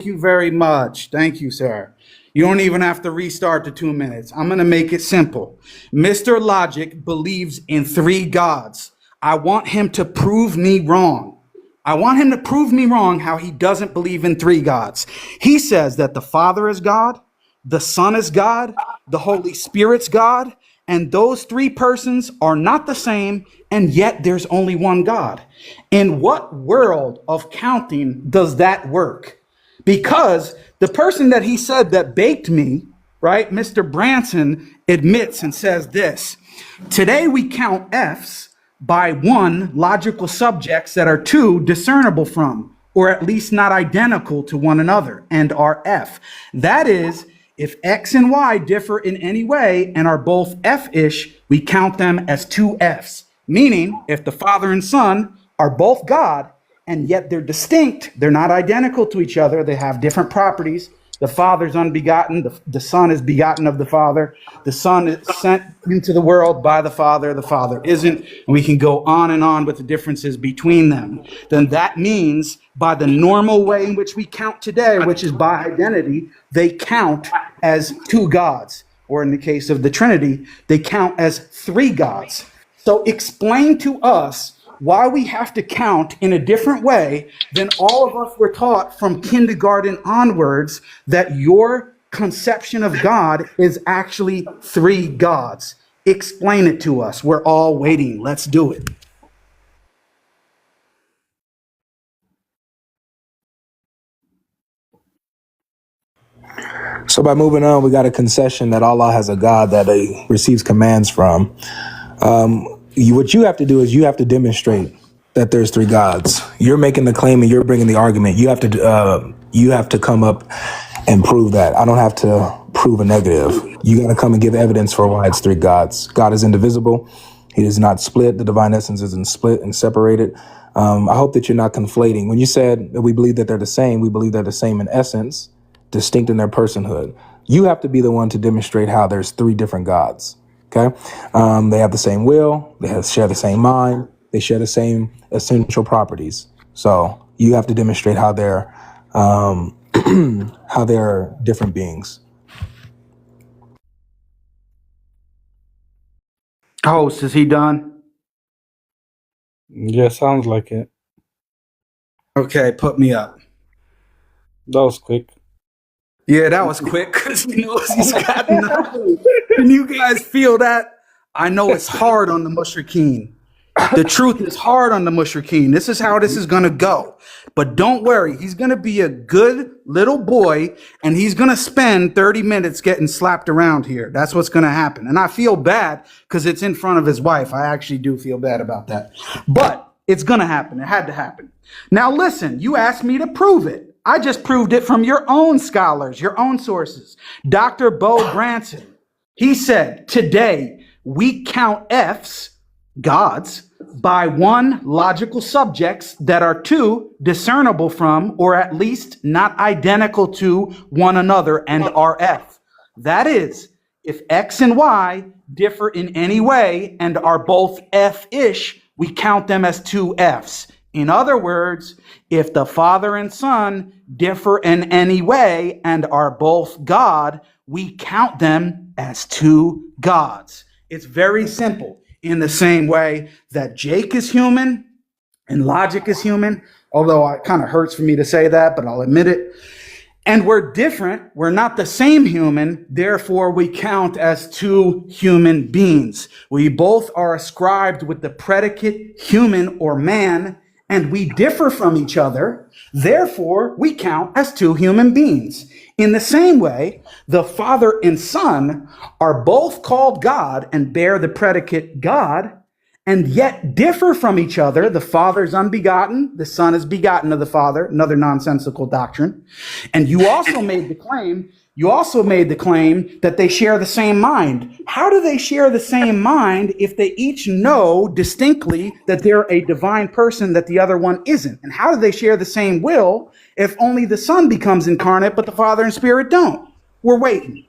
you very much. Thank you, sir. You don't even have to restart the 2 minutes. I'm going to make it simple. Mr. Logic believes in 3 gods. I want him to prove me wrong. I want him to prove me wrong how he doesn't believe in 3 gods. He says that the Father is God, the Son is God, the Holy Spirit's God, and those 3 persons are not the same, and yet there's only one God. In what world of counting does that work? Because the person that he said that baked me, right, Mr. Branson, admits and says this: today we count F's by 1 logical subjects that are 2 discernible from, or at least not identical to one another, and are F. That is, if X and Y differ in any way and are both F-ish, we count them as 2 F's. Meaning, if the Father and Son are both God, and yet they're distinct, they're not identical to each other, they have different properties. The Father's unbegotten, the Son is begotten of the Father, the Son is sent into the world by the Father isn't, and we can go on and on with the differences between them. Then that means by the normal way in which we count today, which is by identity, they count as 2 gods, or in the case of the Trinity, they count as 3 gods. So explain to us why we have to count in a different way than all of us were taught from kindergarten onwards, that your conception of God is actually 3 gods. Explain it to us. We're all waiting. Let's do it. So by moving on, we got a concession that Allah has a God that he receives commands from. What you have to do is you have to demonstrate that there's 3 gods. You're making the claim and you're bringing the argument. You have to come up and prove that. I don't have to prove a negative. You got to come and give evidence for why it's 3 gods. God is indivisible. He is not split. The divine essence isn't split and separated. I hope that you're not conflating. When you said that we believe that they're the same, we believe they're the same in essence, distinct in their personhood. You have to be the one to demonstrate how there's 3 different gods. Okay. They have the same will. They share the same mind. They share the same essential properties. So you have to demonstrate how they're different beings. Host, is he done? Yeah, sounds like it. Okay, put me up. That was quick. Yeah, that was quick because he knows he's got nothing. Can you guys feel that? I know it's hard on the mushrikeen. The truth is hard on the mushrikeen. This is how this is going to go. But don't worry, he's going to be a good little boy, and he's going to spend 30 minutes getting slapped around here. That's what's going to happen. And I feel bad because it's in front of his wife. I actually do feel bad about that. But it's going to happen. It had to happen. Now, listen, you asked me to prove it. I just proved it from your own scholars, your own sources. Dr. Bo Branson, he said, today we count F's, gods, by 1 logical subjects that are 2 discernible from, or at least not identical to one another, and are F. That is, if X and Y differ in any way and are both F-ish, we count them as 2 F's. In other words, if the Father and Son differ in any way and are both God, we count them as 2 gods. It's very simple. In the same way that Jake is human and Logic is human, although it kind of hurts for me to say that, but I'll admit it. And we're different. We're not the same human. Therefore, we count as 2 human beings. We both are ascribed with the predicate human or man, and we differ from each other. Therefore, we count as 2 human beings. In the same way, the Father and Son are both called God and bear the predicate God, and yet differ from each other. The Father is unbegotten, the Son is begotten of the Father, another nonsensical doctrine. And you also made the claim that they share the same mind. How do they share the same mind if they each know distinctly that they're a divine person that the other one isn't? And how do they share the same will if only the Son becomes incarnate, but the Father and Spirit don't? We're waiting.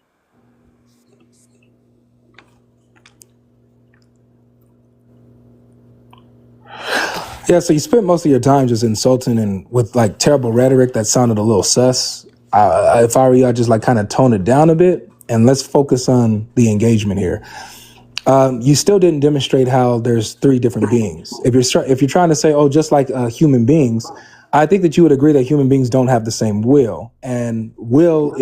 Yeah, so you spent most of your time just insulting and with like terrible rhetoric that sounded a little sus. If I were you, I'd just like kind of tone it down a bit and let's focus on the engagement here. You still didn't demonstrate how there's three different beings. If you're trying to say, oh, just like human beings, I think that you would agree that human beings don't have the same will, and will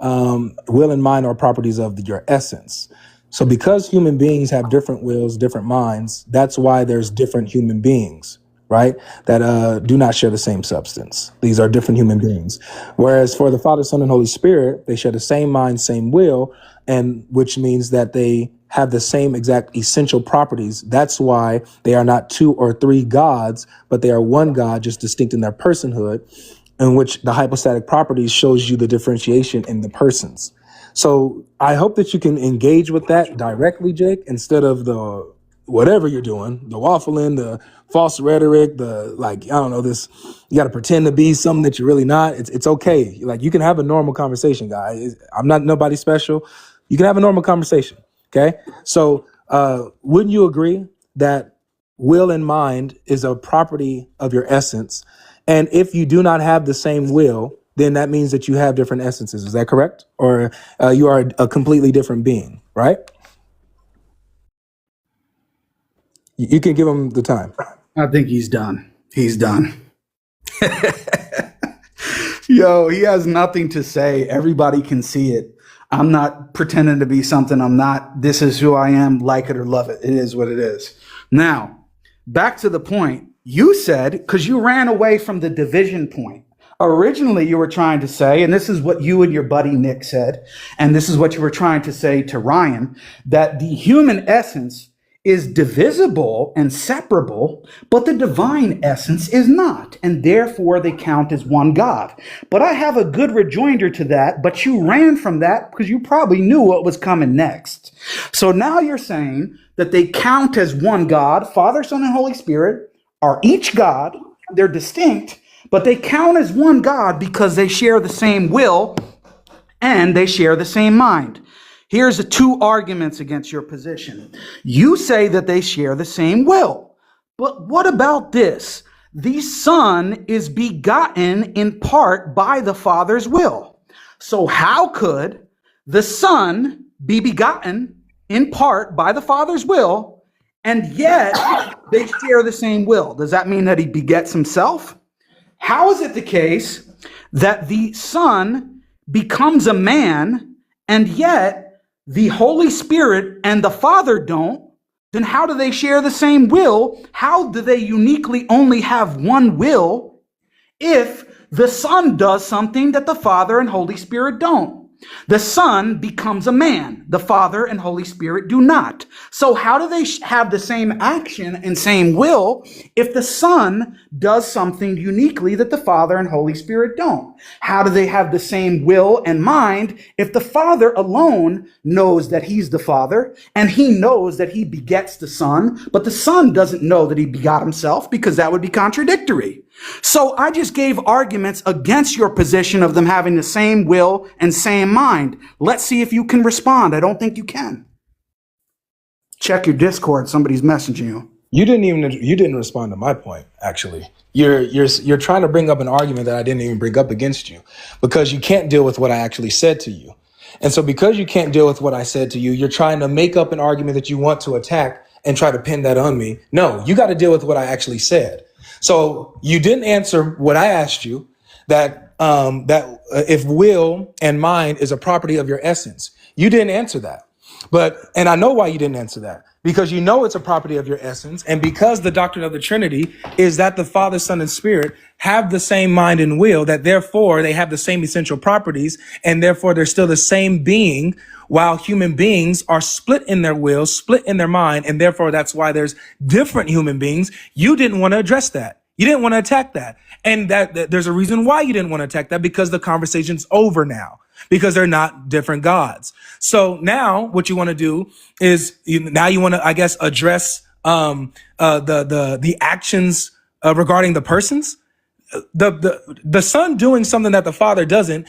and mind are properties of your essence. So because human beings have different wills, different minds, that's why there's different human beings, right? That do not share the same substance. These are different human beings. Whereas for the Father, Son, and Holy Spirit, they share the same mind, same will, and which means that they have the same exact essential properties. That's why they are not two or three gods, but they are one God, just distinct in their personhood, in which the hypostatic properties shows you the differentiation in the persons. So I hope that you can engage with that directly, Jake, instead of the whatever you're doing, the waffling, the false rhetoric, the like, I don't know, this, you got to pretend to be something that you're really not. It's okay. Like, you can have a normal conversation, guys. I'm not nobody special. You can have a normal conversation. Okay. So wouldn't you agree that will and mind is a property of your essence? And if you do not have the same will, then that means that you have different essences. Is that correct? Or you are a completely different being, right? You can give him the time. I think he's done. He's done. Yo, he has nothing to say. Everybody can see it. I'm not pretending to be something I'm not. This is who I am, like it or love it. It is what it is. Now, back to the point. You said, because you ran away from the division point. Originally, you were trying to say, and this is what you and your buddy Nick said, and this is what you were trying to say to Ryan, that the human essence is divisible and separable, but the divine essence is not, and therefore they count as one God. But I have a good rejoinder to that, but you ran from that because you probably knew what was coming next. So now you're saying that they count as one God. Father, Son, and Holy Spirit are each God. They're distinct, but they count as one God because they share the same will and they share the same mind. Here's the two arguments against your position. You say that they share the same will. But what about this? The Son is begotten in part by the Father's will. So how could the Son be begotten in part by the Father's will, and yet they share the same will? Does that mean that he begets himself? How is it the case that the Son becomes a man, and yet the Holy Spirit and the Father don't? Then how do they share the same will? How do they uniquely only have one will if the Son does something that the Father and Holy Spirit don't? The Son becomes a man. The Father and Holy Spirit do not. So how do they have the same action and same will if the Son does something uniquely that the Father and Holy Spirit don't? How do they have the same will and mind if the Father alone knows that he's the Father and he knows that he begets the Son, but the Son doesn't know that he begot himself, because that would be contradictory? So I just gave arguments against your position of them having the same will and same mind. Let's see if you can respond. I don't think you can. Check your Discord. Somebody's messaging you. You didn't respond to my point, actually. You're trying to bring up an argument that I didn't even bring up against you, because you can't deal with what I actually said to you. And so because you can't deal with what I said to you, you're trying to make up an argument that you want to attack and try to pin that on me. No, you got to deal with what I actually said. So you didn't answer what I asked you, that if will and mind is a property of your essence. You didn't answer that. And I know why you didn't answer that, because you know it's a property of your essence. And because the doctrine of the Trinity is that the Father, Son, and Spirit have the same mind and will, that therefore they have the same essential properties, and therefore they're still the same being, while human beings are split in their will, split in their mind, and therefore that's why there's different human beings. You didn't want to address that. You didn't want to attack that. And that there's a reason why you didn't want to attack that, because the conversation's over now, because they're not different gods. So now what you want to do is you want to, I guess, address the actions regarding the persons. The Son doing something that the Father doesn't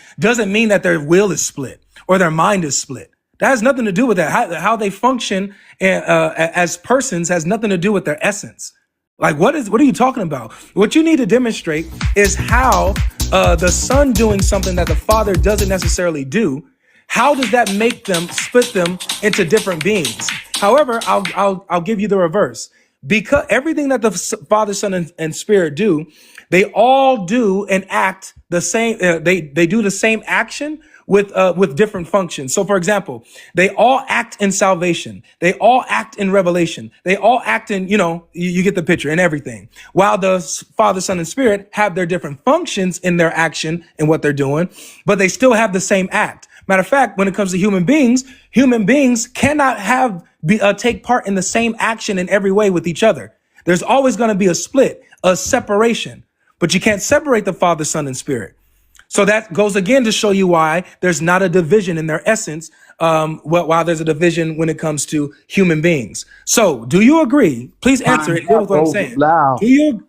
mean that their will is split or their mind is split. That has nothing to do with that. How they function as persons has nothing to do with their essence. Like, what are you talking about? What you need to demonstrate is how the Son doing something that the Father doesn't necessarily do. How does that make them split them into different beings? However, I'll give you the reverse. Because everything that the Father, Son, and Spirit do, they all do and act the same. They do the same action with different functions. So, for example, they all act in salvation. They all act in revelation. They all act in, you get the picture, in everything. While the Father, Son, and Spirit have their different functions in their action and what they're doing, but they still have the same act. Matter of fact, when it comes to human beings cannot take part in the same action in every way with each other. There's always going to be a split, a separation, but you can't separate the Father, Son, and Spirit. So that goes again to show you why there's not a division in their essence, while there's a division when it comes to human beings. So do you agree? Please answer it. Deal with what I'm saying.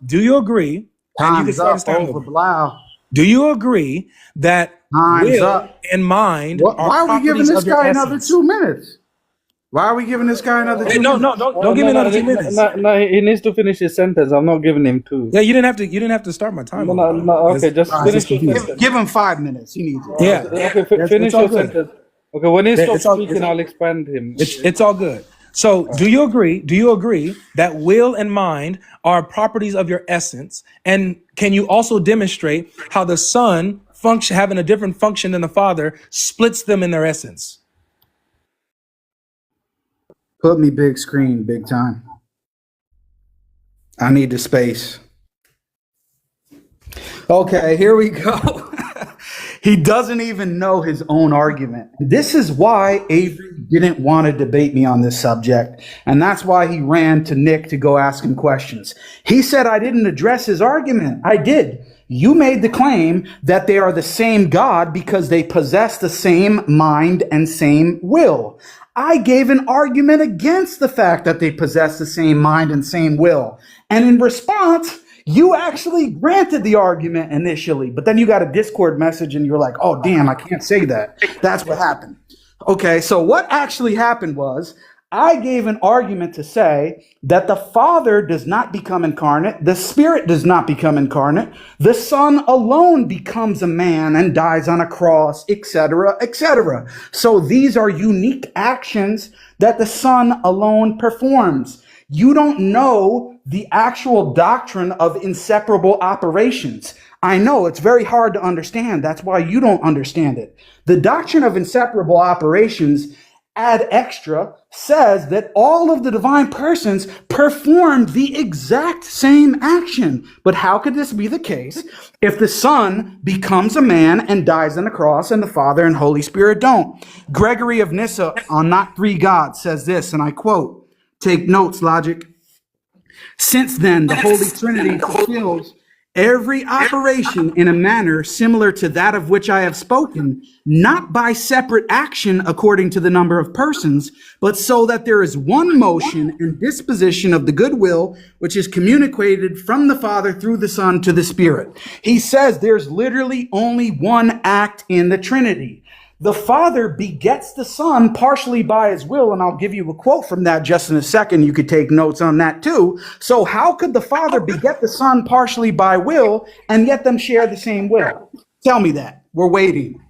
Do you agree? And you can start over. Do you agree that will and mind Why are we giving this guy another 2 minutes? Why are we giving this guy another 2 minutes? Don't give me another 2 minutes. No, he needs to finish his sentence. I'm not giving him 2. Yeah, you didn't have to start my time. Okay, just finish your sentence. Give him 5 minutes. He needs it. Yeah. Okay, finish your sentence. Okay, when he stops speaking, I'll expand him. It's all good. So do you agree that will and mind are properties of your essence? And can you also demonstrate how the Son having a different function than the Father splits them in their essence? Put me big screen, big time. I need the space. Okay, here we go. He doesn't even know his own argument. This is why Avery didn't want to debate me on this subject. And that's why he ran to Nick to go ask him questions. He said I didn't address his argument. I did. You made the claim that they are the same God because they possess the same mind and same will. I gave an argument against the fact that they possess the same mind and same will. And in response, you actually granted the argument initially, but then you got a Discord message and you're like, oh, damn, I can't say that. That's what happened. Okay, so what actually happened was I gave an argument to say that the Father does not become incarnate, the Spirit does not become incarnate, the Son alone becomes a man and dies on a cross, etc., etc. So these are unique actions that the Son alone performs. You don't know the actual doctrine of inseparable operations. I know it's very hard to understand. That's why you don't understand it. The doctrine of inseparable operations, ad extra, says that all of the divine persons performed the exact same action. But how could this be the case if the Son becomes a man and dies on the cross and the Father and Holy Spirit don't? Gregory of Nyssa on Not Three Gods says this, and I quote, take notes, Logic. Since then, the Holy Trinity fulfills every operation in a manner similar to that of which I have spoken, not by separate action according to the number of persons, but so that there is one motion and disposition of the goodwill, which is communicated from the Father through the Son to the Spirit. He says there's literally only one act in the Trinity. The Father begets the Son partially by his will, and I'll give you a quote from that just in a second. You could take notes on that too. So how could the Father beget the Son partially by will and yet them share the same will? Tell me that. We're waiting.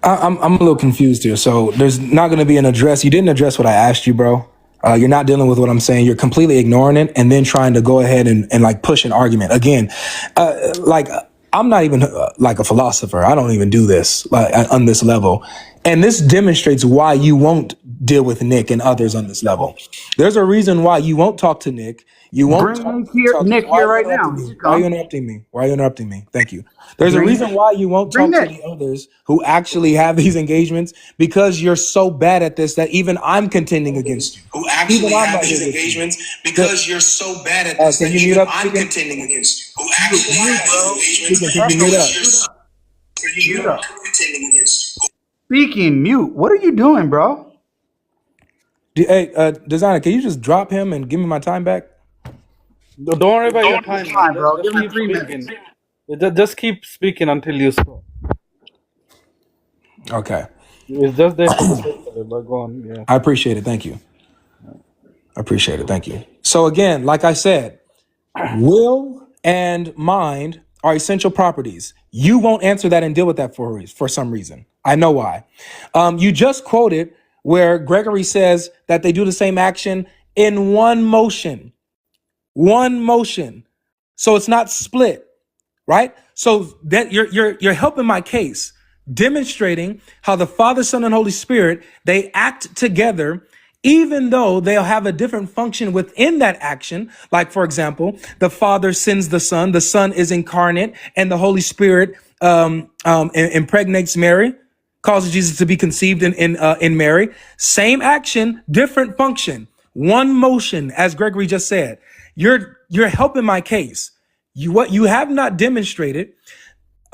I'm a little confused here. So there's not going to be an address. You didn't address what I asked you, bro. You're not dealing with what I'm saying. You're completely ignoring it and then trying to go ahead and like push an argument. Again, I'm not even like a philosopher. I don't even do this on this level. And this demonstrates why you won't deal with Nick and others on this level. There's a reason why you won't talk to Nick. You won't bring Nick here right now. Why are you interrupting me? Why are you interrupting me? Thank you. There's a reason why you won't talk to the others who actually have these engagements, because you're so bad at this that even I'm contending against you. Who actually have these engagements because you're so bad at this that even I'm contending against you. Who actually have these engagements because you're contending against you. Speaking mute. What are you doing, bro? Hey, Designer, can you just drop him and give me my time back? Don't worry about your time, bro. Give me 3 minutes. Just keep speaking until you stop. Okay. It's just there for the sake of it, but go on. Yeah. I appreciate it. Thank you. I appreciate it. Thank you. So again, like I said, will and mind are essential properties. You won't answer that and deal with that for some reason. I know why. You just quoted where Gregory says that they do the same action in one motion. One motion. So it's not split, right? So that you're helping my case, demonstrating how the Father, Son, and Holy Spirit, they act together, even though they'll have a different function within that action. Like, for example, the Father sends the Son is incarnate, and the Holy Spirit impregnates Mary, causes Jesus to be conceived in Mary. Same action, different function, one motion, as Gregory just said. You're helping my case. You have not demonstrated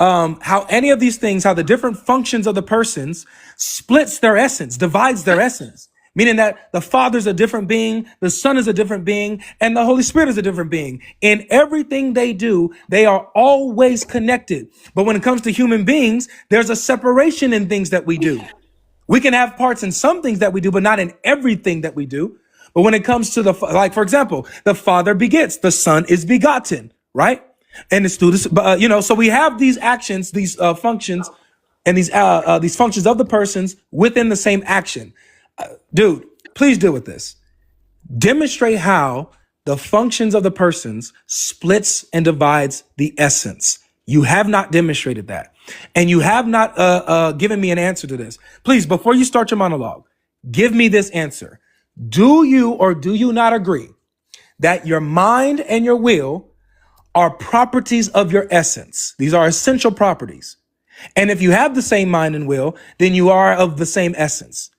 how any of these things, how the different functions of the persons splits their essence, divides their essence, meaning that the Father's a different being, the Son is a different being, and the Holy Spirit is a different being. In everything they do, they are always connected. But when it comes to human beings, there's a separation in things that we do. We can have parts in some things that we do, but not in everything that we do. But when it comes to like, for example, the Father begets, the Son is begotten, right? And it's through this, so we have these actions, these functions, and these functions of the persons within the same action. Dude, please deal with this. Demonstrate how the functions of the persons splits and divides the essence. You have not demonstrated that. And you have not given me an answer to this. Please, before you start your monologue, give me this answer. Do you or do you not agree that your mind and your will are properties of your essence? These are essential properties. And if you have the same mind and will, then you are of the same essence.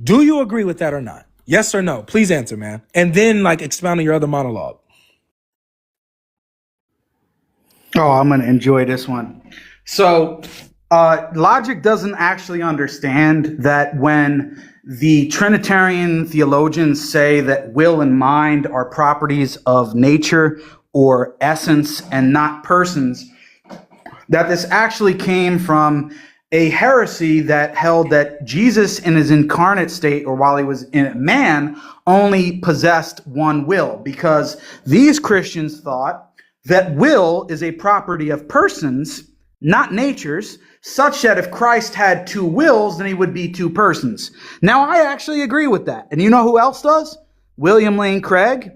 Do you agree with that or not? Yes or no? Please answer, man. And then expound on your other monologue. Oh, I'm going to enjoy this one. So logic doesn't actually understand that when the Trinitarian theologians say that will and mind are properties of nature or essence and not persons, that this actually came from a heresy that held that Jesus in his incarnate state, or while he was in man, only possessed one will, because these Christians thought that will is a property of persons, not natures, such that if Christ had two wills, then he would be two persons. Now, I actually agree with that. And you know who else does? William Lane Craig,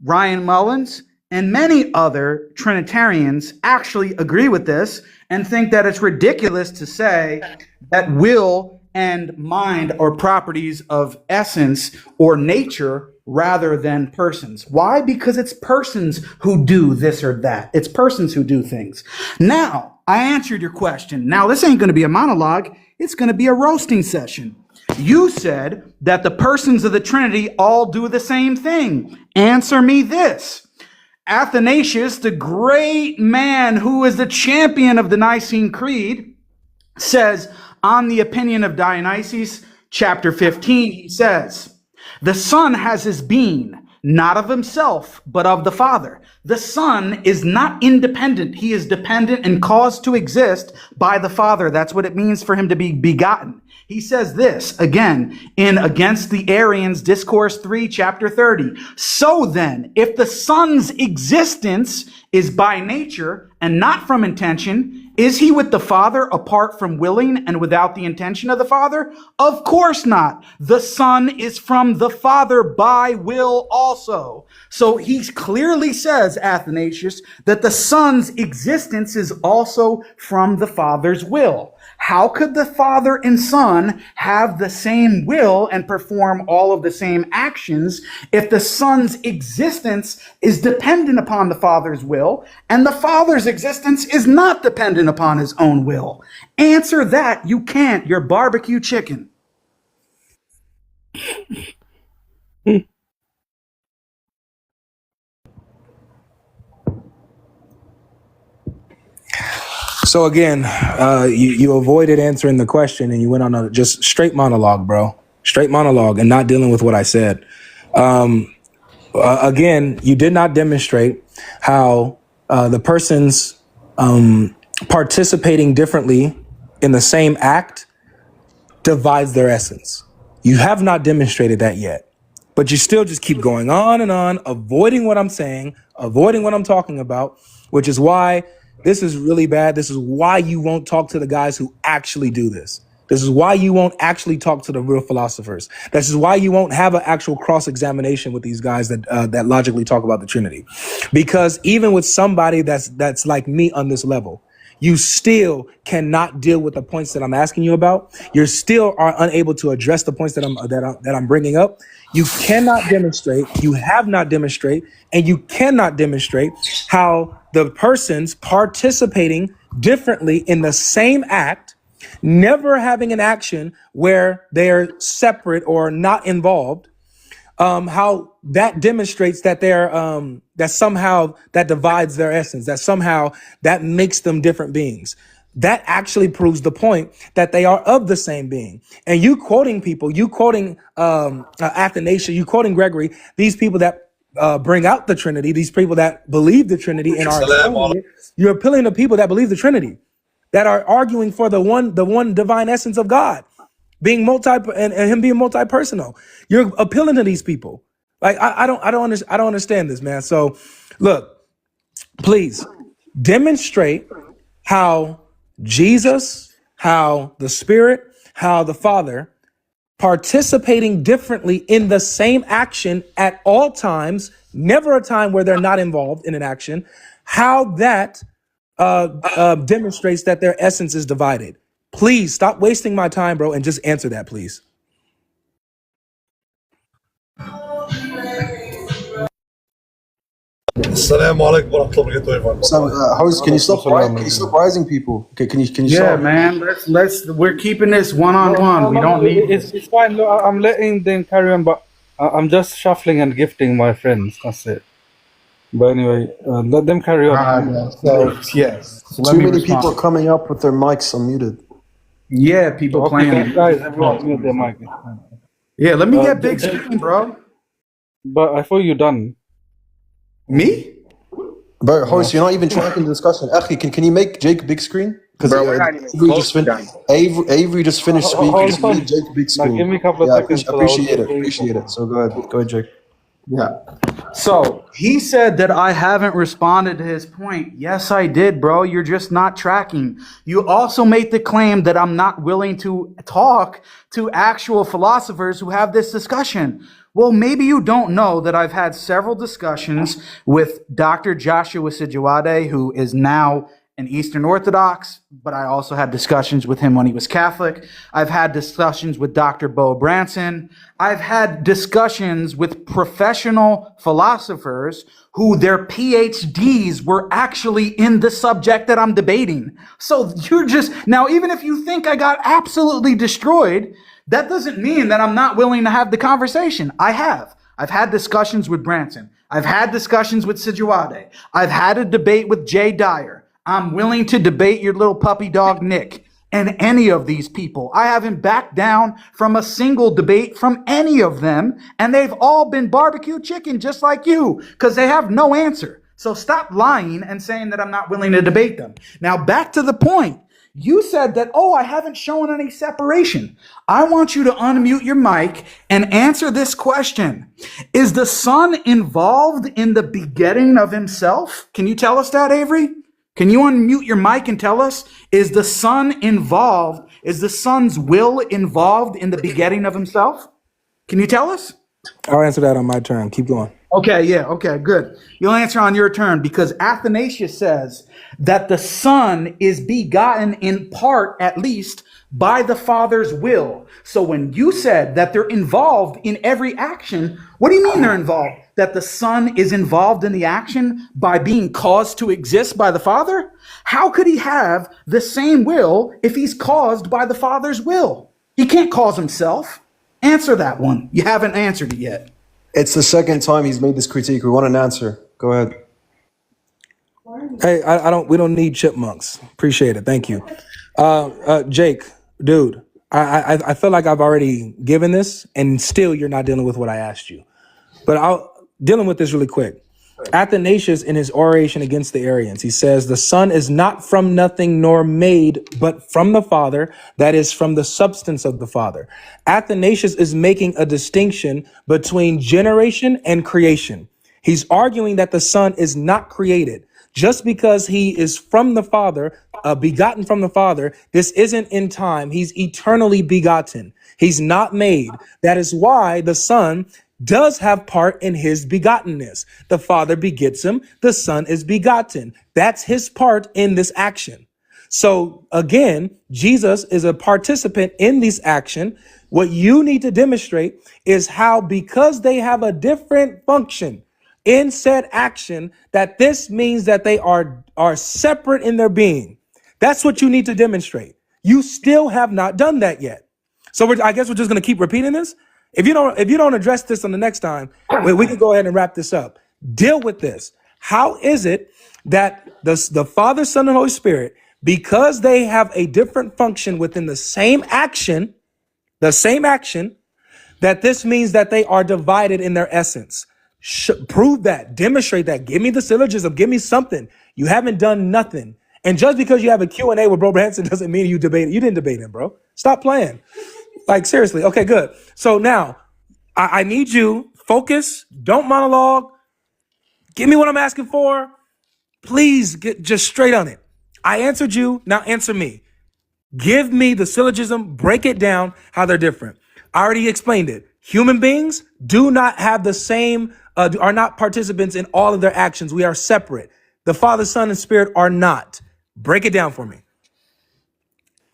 Ryan Mullins, and many other Trinitarians actually agree with this and think that it's ridiculous to say that will and mind are properties of essence or nature rather than persons. Why? Because it's persons who do this or that. It's persons who do things. Now, I answered your question. Now, this ain't going to be a monologue. It's going to be a roasting session. You said that the persons of the Trinity all do the same thing. Answer me this. Athanasius, the great man who is the champion of the Nicene Creed, says on the opinion of Dionysius, chapter 15, he says, the Son has his being, not of himself, but of the Father. The Son is not independent. He is dependent and caused to exist by the Father. That's what it means for him to be begotten. He says this, again, in Against the Arians, Discourse 3, chapter 30. So then, if the Son's existence is by nature and not from intention, is he with the Father apart from willing and without the intention of the Father? Of course not. The Son is from the Father by will also. So he clearly says, Athanasius, that the Son's existence is also from the Father's will. How could the Father and Son have the same will and perform all of the same actions if the Son's existence is dependent upon the Father's will and the Father's existence is not dependent upon his own will? Answer that. You can't. You're barbecue chicken. So again, you avoided answering the question and you went on a just straight monologue, bro. Straight monologue and not dealing with what I said. Again, you did not demonstrate how the person's participating differently in the same act divides their essence. You have not demonstrated that yet, but you still just keep going on and on, avoiding what I'm saying, avoiding what I'm talking about, which is why this is really bad. This is why you won't talk to the guys who actually do this. This is why you won't actually talk to the real philosophers. This is why you won't have an actual cross-examination with these guys that logically talk about the Trinity. Because even with somebody that's like me on this level, you still cannot deal with the points that I'm asking you about. You still are unable to address the points that I'm bringing up. You cannot demonstrate, you have not demonstrated, and you cannot demonstrate how the persons participating differently in the same act, never having an action where they're separate or not involved, how that demonstrates that they're that somehow that divides their essence, that somehow that makes them different beings. That actually proves the point that they are of the same being. And you quoting people, you quoting Athanasius, you quoting Gregory, these people that bring out the Trinity, these people that believe the Trinity and are explaining it, you're appealing to people that believe the Trinity, that are arguing for the one divine essence of God being and him being multi-personal. You're appealing to these people. Like I don't understand this, man. So look, please demonstrate how Jesus, how the Spirit, how the Father participating differently in the same action at all times, never a time where they're not involved in an action, how that demonstrates that their essence is divided. Please stop wasting my time, bro, and just answer that, please. Assalamu alaikum wa rahmatullahi wa barakatuh. So, host, can you stop rising people? Okay, can you Yeah, stop? man. We're keeping this one-on-one. We don't need It's fine. Look, I'm letting them carry on, but I'm just shuffling and gifting my friends. That's it. But anyway, let them carry on. yes. So Too many people are coming up with their mics unmuted. Yeah, people playing. Guys, everyone mute their mic. Yeah, let me get big screen, bro. But I thought you're done. Me? But host, you're not even tracking the discussion. Akhi, can you make Jake big screen? Because Avery just finished speaking. So you need Jake big screen. Give me a couple of seconds. Appreciate it. So go ahead, Jake. Yeah. So he said that I haven't responded to his point. Yes, I did, bro. You're just not tracking. You also made the claim that I'm not willing to talk to actual philosophers who have this discussion. Well, maybe you don't know that I've had several discussions with Dr. Joshua Sijuwade, who is now an Eastern Orthodox, but I also had discussions with him when he was Catholic. I've had discussions with Dr. Bo Branson. I've had discussions with professional philosophers who their PhDs were actually in the subject that I'm debating. So now, even if you think I got absolutely destroyed, that doesn't mean that I'm not willing to have the conversation. I have. I've had discussions with Branson. I've had discussions with Sijuwade. I've had a debate with Jay Dyer. I'm willing to debate your little puppy dog, Nick, and any of these people. I haven't backed down from a single debate from any of them, and they've all been barbecue chicken just like you, because they have no answer. So stop lying and saying that I'm not willing to debate them. Now, back to the point. You said that, I haven't shown any separation. I want you to unmute your mic and answer this question. Is the Son involved in the begetting of himself? Can you tell us that, Avery? Can you unmute your mic and tell us, is the Son involved? Is the Son's will involved in the begetting of himself? Can you tell us? I'll answer that on my turn. Keep going. Okay, good. You'll answer on your turn because Athanasius says that the Son is begotten in part, at least, by the Father's will. So when you said that they're involved in every action, what do you mean they're involved? That the Son is involved in the action by being caused to exist by the Father? How could he have the same will if he's caused by the Father's will? He can't cause himself. Answer that one. You haven't answered it yet. It's the second time he's made this critique. We want an answer. Go ahead. Hey, we don't need chipmunks. Appreciate it. Thank you. Jake, dude, I feel like I've already given this and still you're not dealing with what I asked you. But dealing with this really quick. Athanasius, in his oration against the Arians, he says, the Son is not from nothing nor made, but from the Father, that is, from the substance of the Father. Athanasius is making a distinction between generation and creation. He's arguing that the Son is not created. Just because he is from the Father, begotten from the Father, this isn't in time. He's eternally begotten. He's not made. That is why the Son does have part in his begottenness. The Father begets him. The Son is begotten. That's his part in this action. So again, Jesus is a participant in this action. What you need to demonstrate is how, because they have a different function in said action, that this means that they are separate in their being. That's what you need to demonstrate. You still have not done that yet. So I guess we're just going to keep repeating this. If you don't address this on the next time, we can go ahead and wrap this up. Deal with this. How is it that the Father, Son, and Holy Spirit, because they have a different function within the same action, that this means that they are divided in their essence? Prove that. Demonstrate that. Give me the syllogism. Give me something. You haven't done nothing. And just because you have a Q&A with Bro Branson doesn't mean you debate. You didn't debate him, bro. Stop playing. Like, seriously. Okay, good. So now I need you focus. Don't monologue. Give me what I'm asking for. Please get just straight on it. I answered you. Now answer me. Give me the syllogism. Break it down how they're different. I already explained it. Human beings do not have the same, are not participants in all of their actions. We are separate. The Father, Son, and Spirit are not. Break it down for me.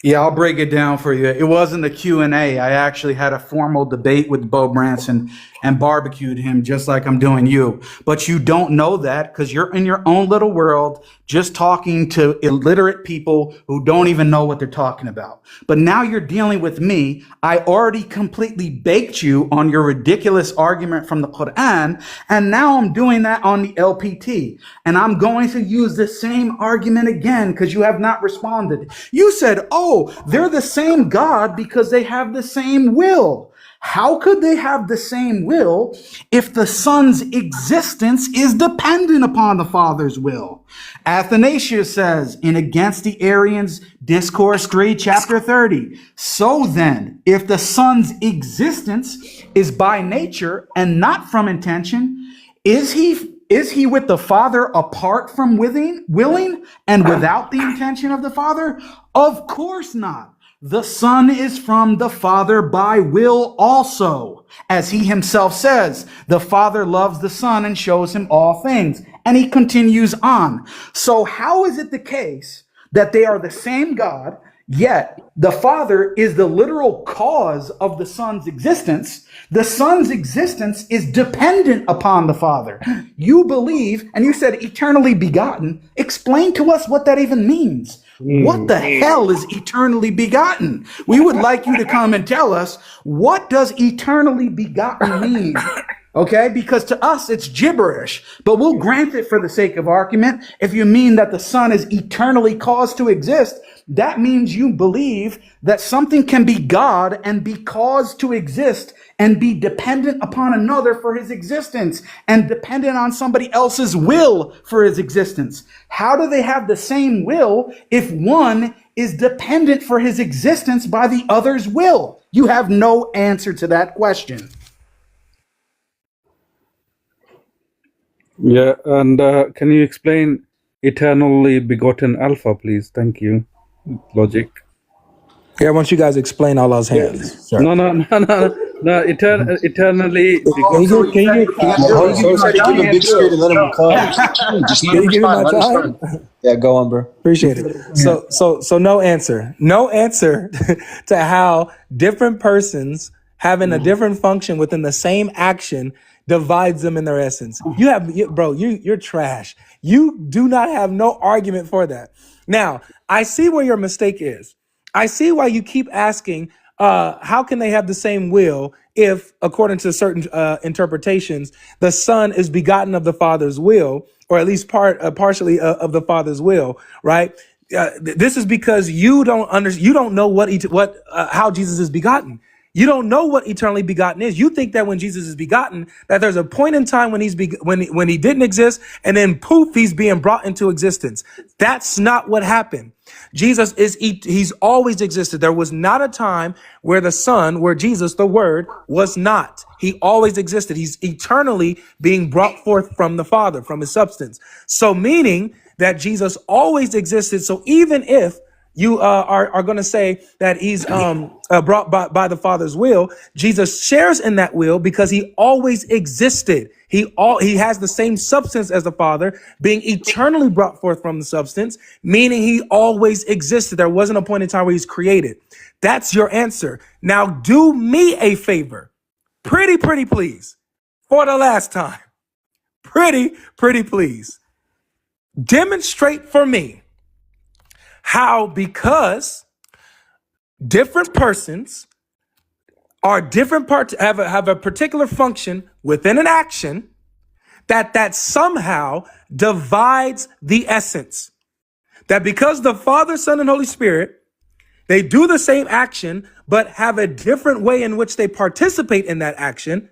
Yeah, I'll break it down for you. It wasn't a Q&A. I actually had a formal debate with Bo Branson and barbecued him just like I'm doing you. But you don't know that because you're in your own little world just talking to illiterate people who don't even know what they're talking about. But now you're dealing with me. I already completely baked you on your ridiculous argument from the Quran. And now I'm doing that on the LPT. And I'm going to use the same argument again because you have not responded. You said, oh, they're the same God because they have the same will. How could they have the same will if the Son's existence is dependent upon the Father's will? Athanasius says in Against the Arians, Discourse 3, chapter 30, so then, if the Son's existence is by nature and not from intention, is he with the Father apart from willing and without the intention of the Father? Of course not. The Son is from the Father by will also. As he himself says, the Father loves the Son and shows him all things. And he continues on. So how is it the case that they are the same God, yet the Father is the literal cause of the Son's existence? The Son's existence is dependent upon the Father. You believe, and you said eternally begotten. Explain to us what that even means. What the hell is eternally begotten? We would like you to come and tell us, what does eternally begotten mean? Okay, because to us it's gibberish, but we'll grant it for the sake of argument. If you mean that the Son is eternally caused to exist, that means you believe that something can be God and be caused to exist and be dependent upon another for his existence and dependent on somebody else's will for his existence. How do they have the same will if one is dependent for his existence by the other's will? You have no answer to that question. Yeah, and can you explain eternally begotten alpha, please? Thank you. Logic. Yeah, once you guys explain Allah's hands. Sure. No. Eternally begotten. Can you Give him big screen and let him call. Just let Can him you give me respond. my Let him time? respond. Yeah, go on, bro. Appreciate it. So no answer. No answer to how different persons having a different function within the same action divides them in their essence. You're trash. You do not have no argument for that. Now, I see where your mistake is. I see why you keep asking, how can they have the same will if, according to certain interpretations, the Son is begotten of the Father's will, or at least partially of the Father's will, right? This is because you don't know how Jesus is begotten. You don't know what eternally begotten is. You think that when Jesus is begotten, that there's a point in time when when he didn't exist, and then poof, he's being brought into existence. That's not what happened. Jesus he's always existed. There was not a time where the Son, where Jesus, the Word, was not. He always existed. He's eternally being brought forth from the Father, from his substance. So meaning that Jesus always existed. So even if you are going to say that he's brought by the Father's will, Jesus shares in that will because he always existed. He has the same substance as the Father, being eternally brought forth from the substance, meaning he always existed. There wasn't a point in time where he's created. That's your answer. Now do me a favor. Pretty please. For the last time. Pretty please. Demonstrate for me how, because different persons are different parts, have a particular function within an action, that somehow divides the essence. That because the Father, Son, and Holy Spirit, they do the same action, but have a different way in which they participate in that action.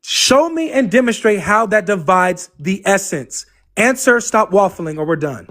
Show me and demonstrate how that divides the essence. Answer, stop waffling, or we're done.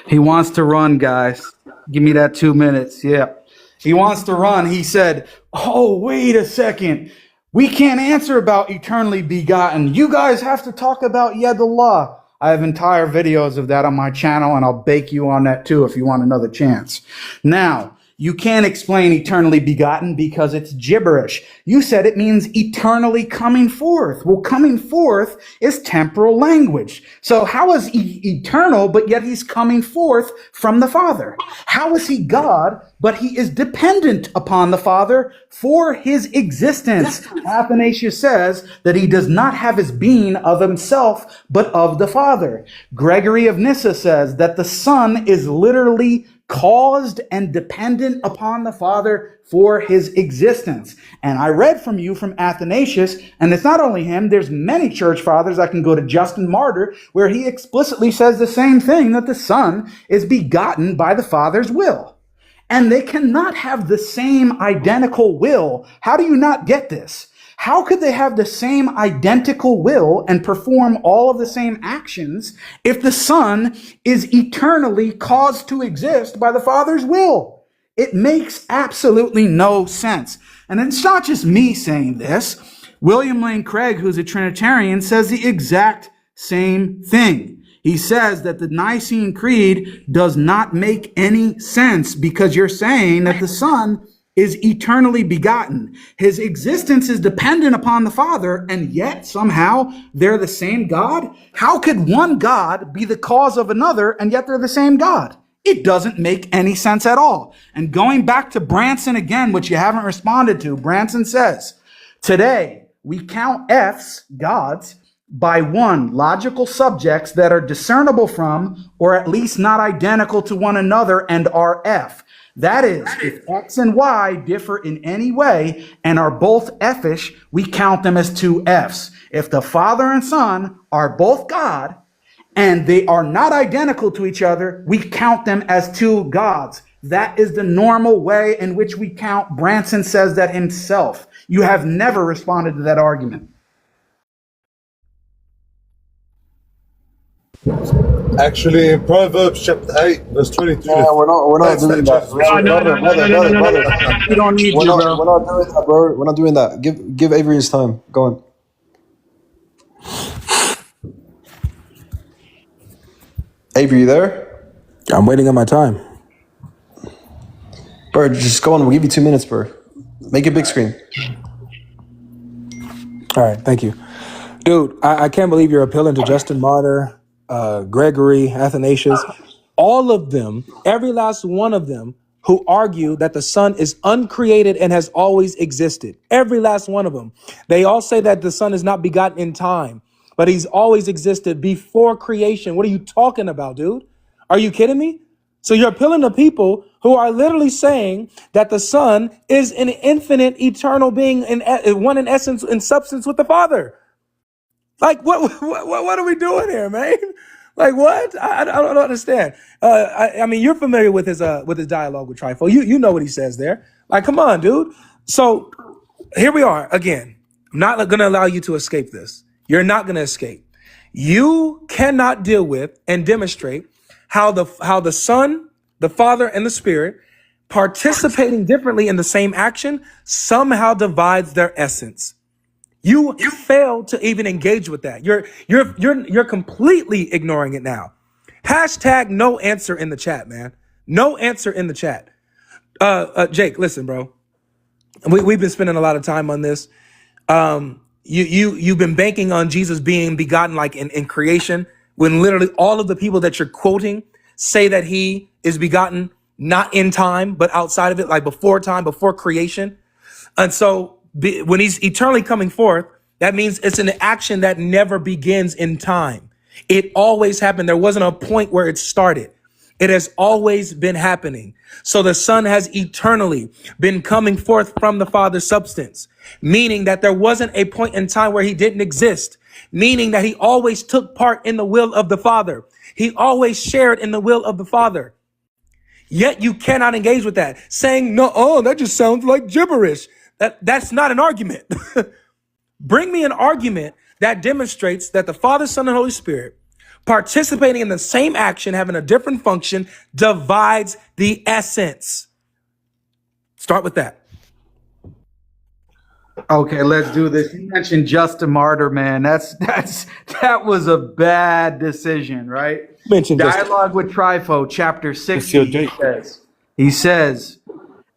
He wants to run, guys. Give me that 2 minutes. Yeah. He wants to run. He said, oh, wait a second. We can't answer about eternally begotten. You guys have to talk about Yedullah. I have entire videos of that on my channel, and I'll bake you on that too if you want another chance. Now, you can't explain eternally begotten because it's gibberish. You said it means eternally coming forth. Well, coming forth is temporal language. So how is he eternal, but yet he's coming forth from the Father? How is he God, but he is dependent upon the Father for his existence? Athanasius says that he does not have his being of himself, but of the Father. Gregory of Nyssa says that the Son is literally caused and dependent upon the Father for his existence. And I read from Athanasius, and it's not only him, there's many church fathers. I can go to Justin Martyr, where he explicitly says the same thing, that the Son is begotten by the Father's will. And they cannot have the same identical will. How do you not get this? How could they have the same identical will and perform all of the same actions if the Son is eternally caused to exist by the Father's will? It makes absolutely no sense. And it's not just me saying this. William Lane Craig, who's a Trinitarian, says the exact same thing. He says that the Nicene Creed does not make any sense because you're saying that the Son is eternally begotten. His existence is dependent upon the Father, and yet somehow they're the same God? How could one God be the cause of another, and yet they're the same God? It doesn't make any sense at all. And going back to Branson again, which you haven't responded to, Branson says, today we count F's, gods, by one, logical subjects that are discernible from, or at least not identical to one another, and are F. That is, if X and Y differ in any way and are both F-ish, we count them as two Fs. If the Father and Son are both God and they are not identical to each other, we count them as two gods. That is the normal way in which we count. Branson says that himself. You have never responded to that argument. Actually, in Proverbs chapter 8, verse 22. No, we're not doing that. No. We don't need We're you, not bro. doing that, bro. We're not doing that. Give Avery his time. Go on. Avery, you there? I'm waiting on my time. Bro, just go on. We'll give you 2 minutes, bro. Make it big screen. All right, thank you. Dude, I can't believe you're appealing to Justin Martyr, Gregory, Athanasius, all of them, every last one of them, who argue that the Son is uncreated and has always existed. Every last one of them. They all say that the Son is not begotten in time, but he's always existed before creation. What are you talking about, dude? Are you kidding me? So you're appealing to people who are literally saying that the Son is an infinite, eternal being, one in essence and substance with the Father. Like, what are we doing here, man? Like what? I don't understand. I mean, you're familiar with his dialogue with Trifo. You know what he says there. Like, come on, dude. So here we are again. I'm not going to allow you to escape this. You're not going to escape. You cannot deal with and demonstrate how the Son, the Father, and the Spirit participating differently in the same action somehow divides their essence. You fail to even engage with that. You're completely ignoring it now. Hashtag no answer in the chat, man. No answer in the chat. Jake, listen, bro. We've been spending a lot of time on this. You've been banking on Jesus being begotten like in creation, when literally all of the people that you're quoting say that he is begotten not in time, but outside of it, like before time, before creation. And so when he's eternally coming forth, that means it's an action that never begins in time. It always happened. There wasn't a point where it started. It has always been happening. So the Son has eternally been coming forth from the Father's substance, meaning that there wasn't a point in time where he didn't exist, meaning that he always took part in the will of the Father. He always shared in the will of the Father. Yet you cannot engage with that, saying, no, oh, that just sounds like gibberish. That's not an argument. Bring me an argument that demonstrates that the Father, Son, and Holy Spirit participating in the same action, having a different function, divides the essence. Start with that. Okay, let's do this. You mentioned Justin Martyr, man. That was a bad decision, right? Dialogue with Trifo, chapter 60. He says,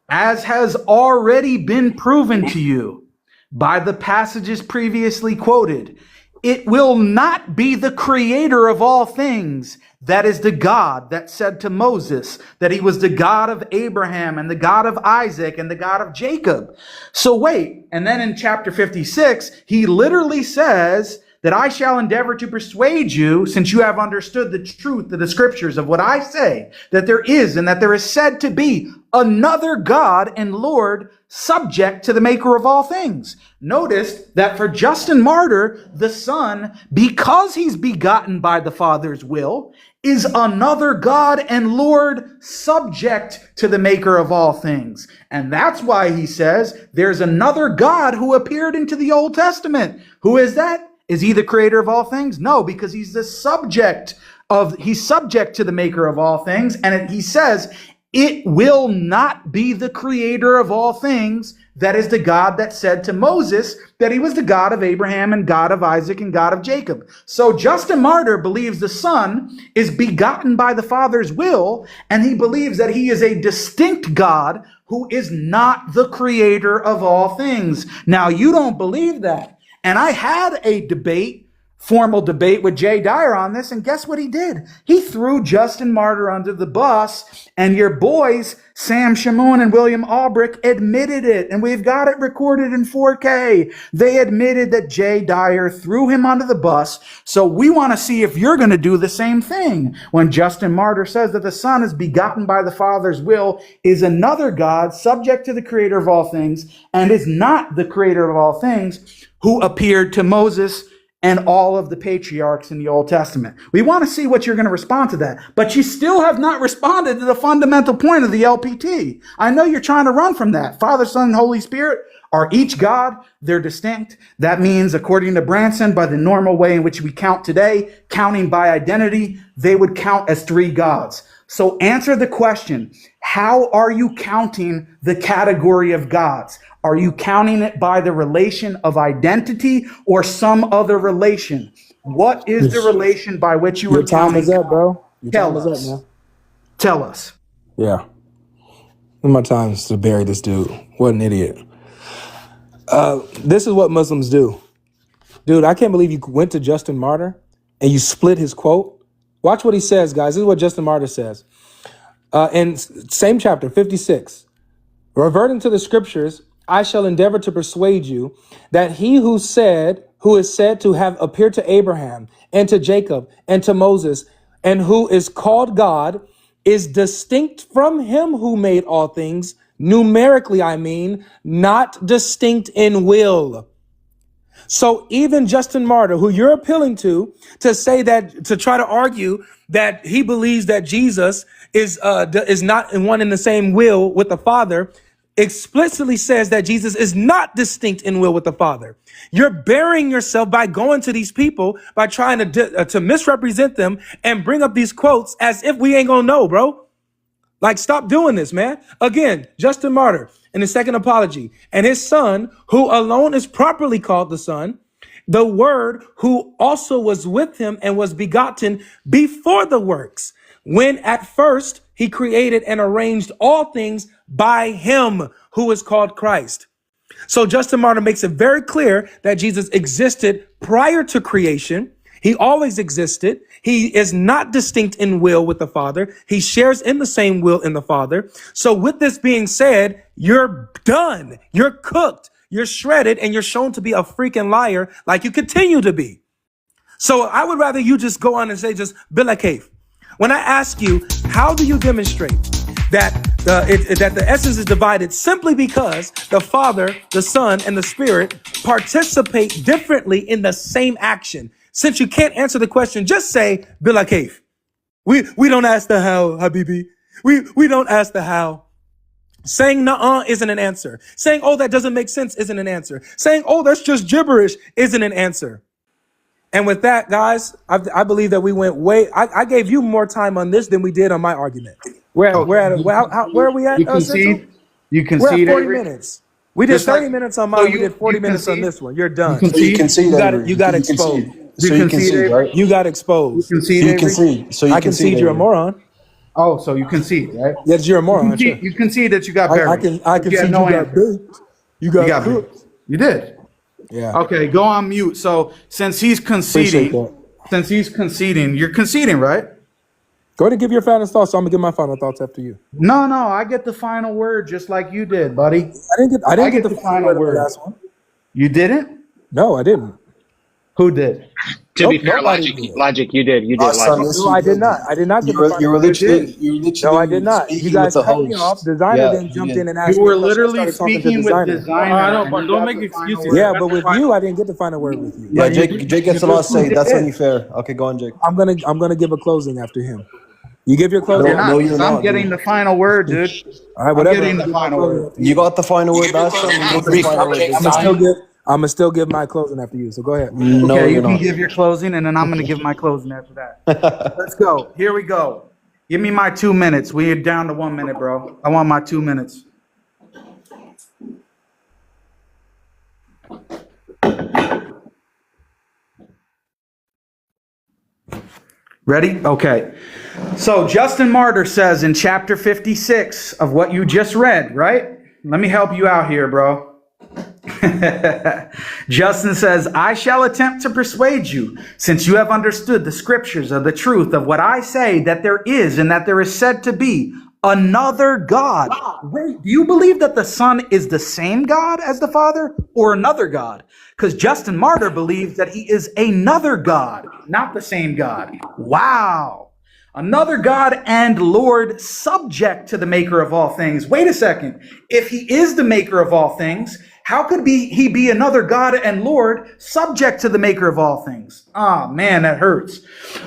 as has already been proven to you by the passages previously quoted, it will not be the creator of all things that is the God that said to Moses that he was the God of Abraham and the God of Isaac and the God of Jacob. So wait, and then in chapter 56, he literally says that I shall endeavor to persuade you, since you have understood the truth of the scriptures of what I say, that there is and that there is said to be another God and Lord subject to the maker of all things. Notice that for Justin Martyr, the Son, because he's begotten by the Father's will, is another God and Lord subject to the maker of all things. And that's why he says there's another God who appeared into the Old Testament. Who is that? Is he the creator of all things? No, because he's he's subject to the maker of all things. And he says, it will not be the creator of all things that is the God that said to Moses that he was the God of Abraham and God of Isaac and God of Jacob. So Justin Martyr believes the Son is begotten by the Father's will, and he believes that he is a distinct God who is not the creator of all things. Now, you don't believe that. And I had a formal debate with Jay Dyer on this, and guess what he did? He threw Justin Martyr under the bus, and your boys, Sam Shamoun and William Albrecht, admitted it, and we've got it recorded in 4K. They admitted that Jay Dyer threw him under the bus, so we want to see if you're going to do the same thing. When Justin Martyr says that the Son is begotten by the Father's will, is another God subject to the creator of all things, and is not the creator of all things, who appeared to Moses and all of the patriarchs in the Old Testament. We want to see what you're going to respond to that. But you still have not responded to the fundamental point of the LPT. I know you're trying to run from that. Father, Son, and Holy Spirit are each God. They're distinct. That means, according to Branson, by the normal way in which we count today, counting by identity, they would count as three gods. So answer the question, how are you counting the category of gods? Are you counting it by the relation of identity or some other relation? What is the relation by which you are counting? Your time is up, bro. Tell us. Man. Tell us. Yeah. My time is to bury this dude. What an idiot. This is what Muslims do. Dude, I can't believe you went to Justin Martyr and you split his quote. Watch what he says, guys. This is what Justin Martyr says. In same chapter, 56. Reverting to the scriptures, I shall endeavor to persuade you that he who is said to have appeared to Abraham and to Jacob and to Moses, and who is called God, is distinct from him who made all things, numerically, I mean, not distinct in will. So even Justin Martyr, who you're appealing to say that, to try to argue that he believes that Jesus is not in one in the same will with the Father, explicitly says that Jesus is not distinct in will with the Father. You're burying yourself by going to these people, by trying to misrepresent them and bring up these quotes as if we ain't gonna know, bro. Like, stop doing this, man. Again, Justin Martyr in his second apology, and his son, who alone is properly called the Son, the Word, who also was with him and was begotten before the works, when at first he created and arranged all things by him who is called Christ. So Justin Martyr makes it very clear that Jesus existed prior to creation. He always existed. He is not distinct in will with the Father. He shares in the same will in the Father. So with this being said, you're done. You're cooked. You're shredded, and you're shown to be a freaking liar like you continue to be. So I would rather you just go on and say just Bila Cave. When I ask you, how do you demonstrate that the essence is divided simply because the Father, the Son, and the Spirit participate differently in the same action? Since you can't answer the question, just say Bila Cave. We don't ask the how, Habibi. We don't ask the how. Saying nuh-uh isn't an answer. Saying, oh, that doesn't make sense isn't an answer. Saying, oh, that's just gibberish isn't an answer. And with that, guys, I believe that we went way. I gave you more time on this than we did on my argument. Where are we at? You concede. You We're concede. at 40 minutes. We did 30 minutes on mine. We did 40 minutes on this one. You're done. You concede. You got exposed. So you concede, right? You got exposed. So you concede. So I concede you're a moron. Oh, so you concede, right? Yes, you're a moron. You concede that you got buried. I concede you got baked. You got cooked. You did. Yeah. Okay, go on mute. So since he's conceding, you're conceding, right? Go ahead and give your final thoughts. So I'm gonna give my final thoughts after you. No, I get the final word just like you did, buddy. I didn't get the final word on the last one. You didn't? No, I didn't. Who did? To be fair, Logic, you did. Logic. No, I did not. I did not get the final word. No, I did not. You guys cut me off. Designer then jumped in and asked me. You were literally speaking with Designer. I know, but don't make excuses. Yeah, but with you, I didn't get the final word with you. Yeah, Jake gets the last say. That's only fair. Okay, go on, Jake. I'm gonna give a closing after him. You give your closing. No, you're not. I'm getting the final word, dude. All right, whatever. I'm getting the final word. You got the final word last time. I'm gonna still give my closing after you. So go ahead. No, Okay, you you're can not. give your closing, and then I'm going to give my closing after that. Let's go. Here we go. Give me my 2 minutes. We're down to 1 minute, bro. I want my 2 minutes. Ready? Okay. So Justin Martyr says in chapter 56 of what you just read, right? Let me help you out here, bro. Justin says, I shall attempt to persuade you, since you have understood the scriptures of the truth of what I say, that there is and that there is said to be another God. Wait, do you believe that the Son is the same God as the Father or another God? Because Justin Martyr believes that he is another God, not the same God. Wow. Another God and Lord subject to the maker of all things. Wait a second. If he is the maker of all things, how could he be another God and Lord subject to the maker of all things? Ah, man, that hurts.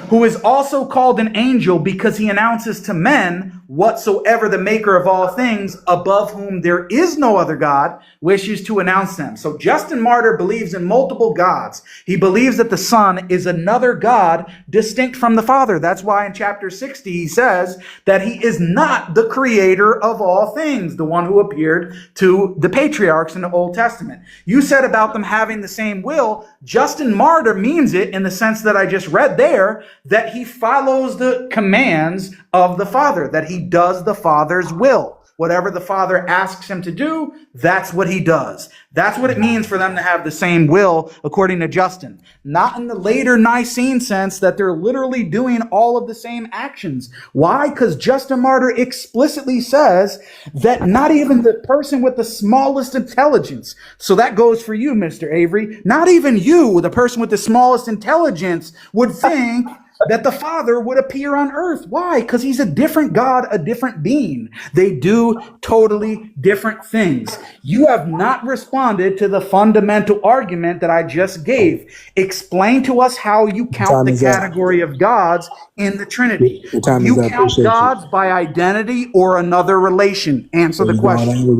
Who is also called an angel because he announces to men whatsoever the maker of all things, above whom there is no other God, wishes to announce them. So Justin Martyr believes in multiple gods. He believes that the Son is another God distinct from the Father. That's why in chapter 60 he says that he is not the creator of all things, the one who appeared to the patriarchs in the Old Testament. You said about them having the same will. Justin Martyr means it in the sense that I just read there, that he follows the commands of the Father, that he does the Father's will. Whatever the Father asks him to do, that's what he does. That's what it means for them to have the same will, according to Justin. Not in the later Nicene sense that they're literally doing all of the same actions. Why? Because Justin Martyr explicitly says that not even the person with the smallest intelligence, so that goes for you, Mr. Avery, not even you, the person with the smallest intelligence, would think that the Father would appear on earth. Why? Because he's a different God, a different being. They do totally different things. You have not responded to the fundamental argument that I just gave. Explain to us how you count the category of gods in the Trinity. Do you count gods by identity or another relation? Answer the question.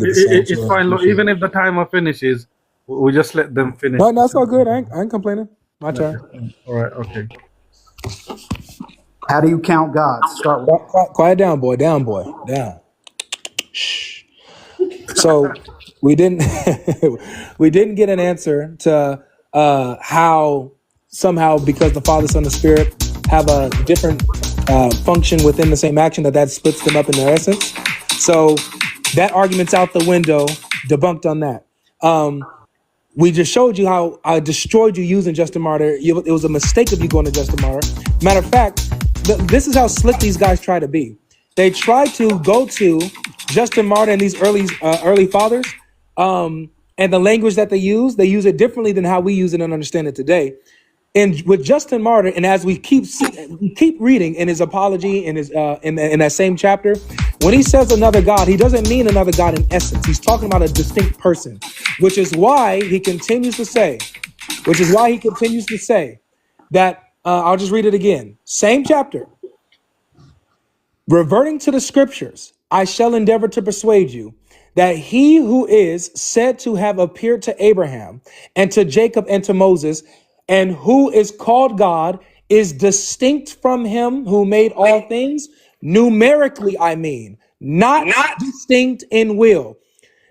It's fine. Look, even if the timer finishes, we just let them finish. No, it's all good. I ain't complaining. My turn. All right. Okay. How do you count gods? Start with. Quiet down, boy. Down, boy. Down. Shh. So we didn't we didn't get an answer to how somehow, because the Father, Son, and Spirit have a different function within the same action, that splits them up in their essence. So that argument's out the window. Debunked on that. We just showed you how I destroyed you using Justin Martyr. It was a mistake of you going to Justin Martyr. Matter of fact, this is how slick these guys try to be. They try to go to Justin Martyr and these early fathers, and the language that they use it differently than how we use it and understand it today. And with Justin Martyr, and as we keep reading in his apology, in his in that same chapter, when he says another God, he doesn't mean another God in essence. He's talking about a distinct person, which is why he continues to say that. I'll just read it again. Same chapter. Reverting to the scriptures, I shall endeavor to persuade you that he who is said to have appeared to Abraham and to Jacob and to Moses, and who is called God, is distinct from him who made all things, numerically, I mean, not distinct in will.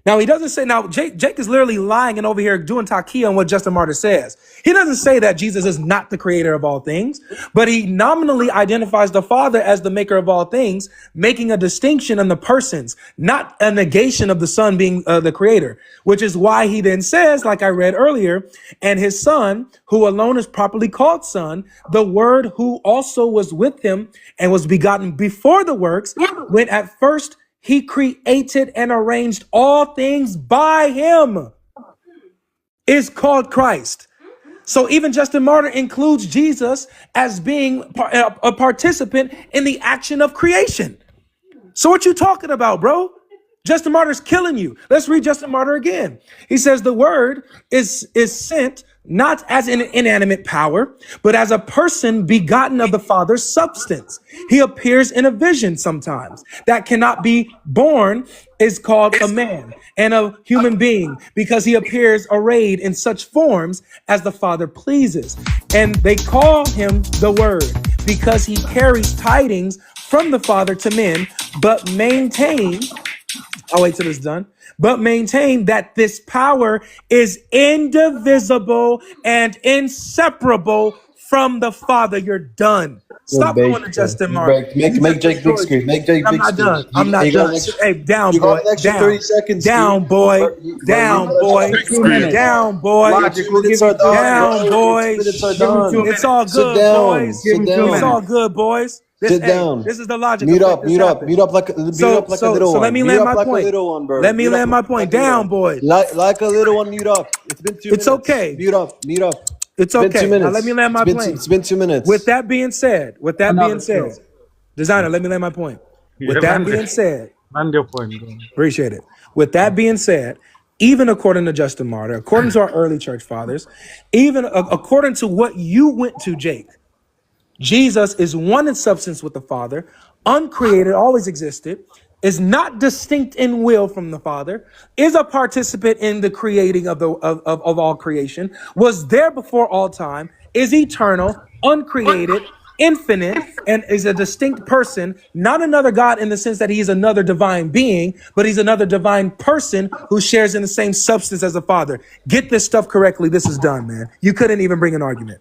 Now, he doesn't say, now, Jake is literally lying and over here doing takia on what Justin Martyr says. He doesn't say that Jesus is not the creator of all things, but he nominally identifies the Father as the maker of all things, making a distinction in the persons, not a negation of the Son being the creator, which is why he then says, like I read earlier, and his Son, who alone is properly called Son, the Word who also was with him and was begotten before the works, when at first he created and arranged all things by him, is called Christ. So even Justin Martyr includes Jesus as being a participant in the action of creation. So what you talking about, bro? Justin Martyr's killing you. Let's read Justin Martyr again. He says the Word is sent not as an inanimate power, but as a person begotten of the Father's substance. He appears in a vision sometimes that cannot be born, is called a man and a human being, because he appears arrayed in such forms as the Father pleases. And they call him the Word because he carries tidings from the Father to men, but maintain, I'll wait till it's done, but maintain that this power is indivisible and inseparable from the Father. You're done. Stop going to Justin Martyr. Make Jake big screen. Make Jake big screen. I'm not done. Hey, down, you boy. got an extra Down. 30 seconds. Down, boy. Down, boy. Down, boy. Down, boys. It's all good, boys. It's all good, boys. Sit down. This is the logic. Mute up like a little one. So let me land my point. Let me land my point. Down, boy. Like a little one, mute up. It's been 2 minutes. It's okay. Mute up. It's okay. Now let me land my point. It's been 2 minutes. With that being said, Designer, let me land my point. With that being said, land your point. Appreciate it. With that being said, even according to Justin Martyr, according to our early church fathers, even according to what you went to, Jake, Jesus is one in substance with the Father, uncreated, always existed, is not distinct in will from the Father, is a participant in the creating of all creation, was there before all time, is eternal, uncreated, infinite, and is a distinct person, not another God in the sense that he's another divine being, but he's another divine person who shares in the same substance as the Father. Get this stuff correctly. This is done, man. You couldn't even bring an argument.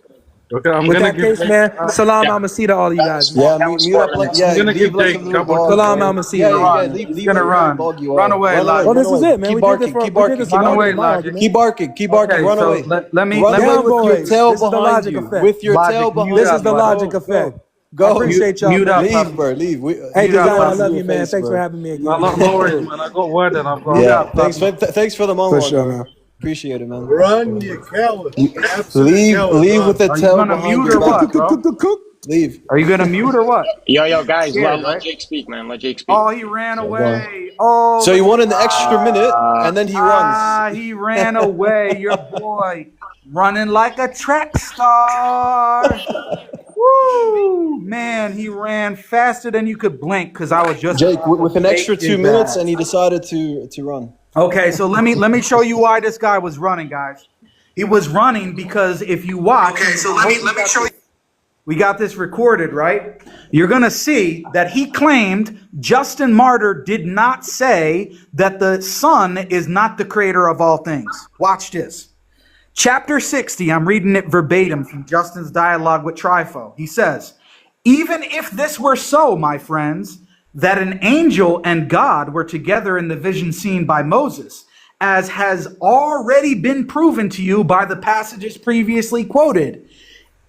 Okay, With that case, man, salam al-Masih to all you guys. Yeah, mute up like, yeah. I'm gonna give Jake Salam al-Masih. Leave gonna run. Run away, Logic. Well, this is it, man. Keep barking. Run away, Logic. Keep barking. Okay, Run so away. let me Run away with your boys. tail This is the behind logic you. effect. With your Logic, tail behind you. This is the logic effect. Go. I appreciate y'all. Mute up. Leave, bro. Leave. Hey, Mute Designer, up. I love you, man. Thanks for having me again. No worries, man. I got word and I've got. Yeah. Thanks for the monologue. For sure, man. Appreciate it, man. Run, you coward. Leave with the Are you tail gonna behind mute your or back. what, bro? Leave. Are you gonna mute or what? Yo, guys, Scared, let right? Jake speak, man. Let Jake speak. Oh, he ran away. Oh, So you wanted the extra minute, and then he runs. he ran away. Your boy running like a track star. Woo, man, he ran faster than you could blink because I was just Jake, with an extra bait 2 his minutes, ass. and he decided to run. Okay, so let me show you why this guy was running, guys. He was running because if you watch. Okay, so let me show you. We got this recorded, right? You're going to see that he claimed Justin Martyr did not say that the Son is not the creator of all things. Watch this. Chapter 60, I'm reading it verbatim from Justin's dialogue with Trypho. He says, even if this were so, my friends, that an angel and God were together in the vision seen by Moses, as has already been proven to you by the passages previously quoted,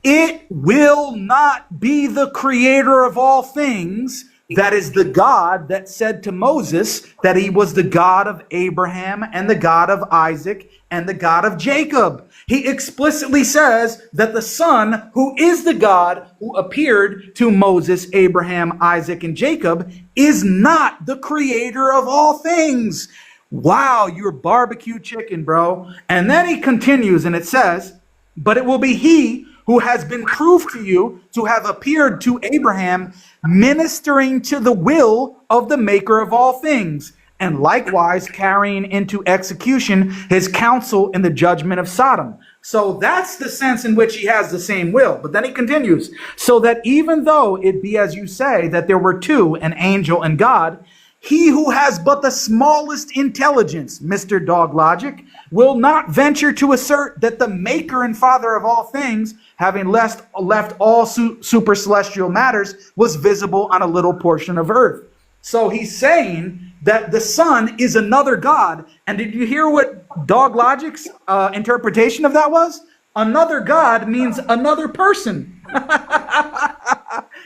it will not be the creator of all things that is the God that said to Moses that he was the God of Abraham and the God of Isaac and the God of Jacob. He explicitly says that the Son, who is the God who appeared to Moses, Abraham, Isaac, and Jacob, is not the creator of all things. Wow, you're barbecue chicken, bro. And then he continues and it says, but it will be he who has been proved to you to have appeared to Abraham, ministering to the will of the maker of all things, and likewise carrying into execution his counsel in the judgment of Sodom. So that's the sense in which he has the same will. But then he continues, so that even though it be as you say, that there were two, an angel and God, he who has but the smallest intelligence, Mr. GodLogic, will not venture to assert that the maker and father of all things, having left all super celestial matters, was visible on a little portion of earth. So he's saying that the Son is another God. And did you hear what GodLogic's interpretation of that was? Another God means another person.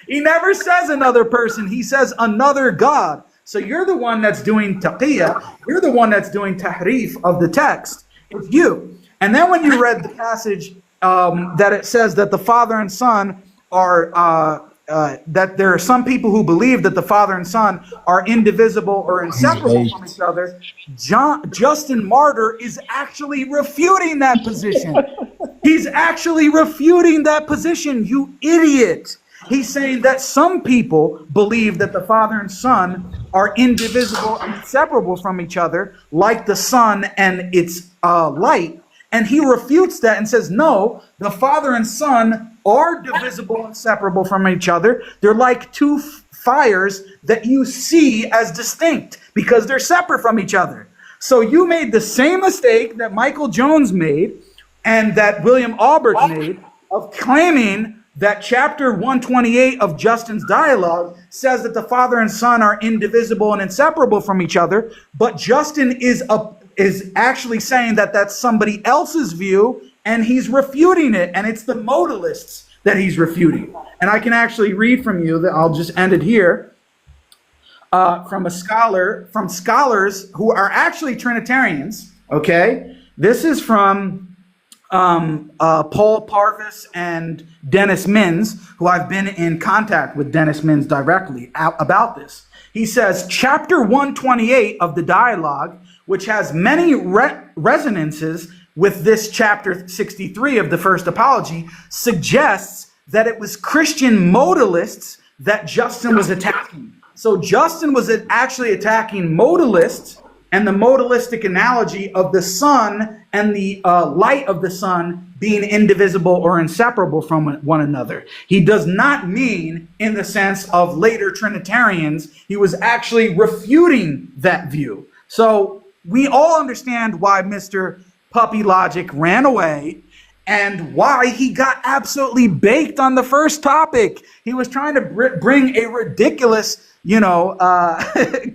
He never says another person. He says another God. So you're the one that's doing taqiyya. You're the one that's doing tahrif of the text. It's you. And then when you read the passage that it says that the Father and Son are, that there are some people who believe that the Father and Son are indivisible or inseparable from each other, Justin Martyr is actually refuting that position. He's actually refuting that position, you idiot. He's saying that some people believe that the Father and Son are indivisible and inseparable from each other, like the sun and its light. And he refutes that and says, no, the Father and Son are divisible and separable from each other. They're like two fires that you see as distinct because they're separate from each other. So you made the same mistake that Michael Jones made and that William Albrecht made of claiming that chapter 128 of Justin's dialogue says that the Father and Son are indivisible and inseparable from each other, but Justin is actually saying that that's somebody else's view, and he's refuting it, and it's the modalists that he's refuting. And I can actually read from you, that I'll just end it here, from scholars who are actually Trinitarians, okay? This is from Paul Parvis and Dennis Mins, who I've been in contact with Dennis Mins directly about this. He says, chapter 128 of the dialogue, which has many resonances with this chapter 63 of the First Apology, suggests that it was Christian modalists that Justin was attacking. So Justin was actually attacking modalists and the modalistic analogy of the sun and the light of the sun being indivisible or inseparable from one another. He does not mean in the sense of later Trinitarians. He was actually refuting that view. So we all understand why Mr. Puppy Logic ran away and why he got absolutely baked on the first topic. He was trying to bring a ridiculous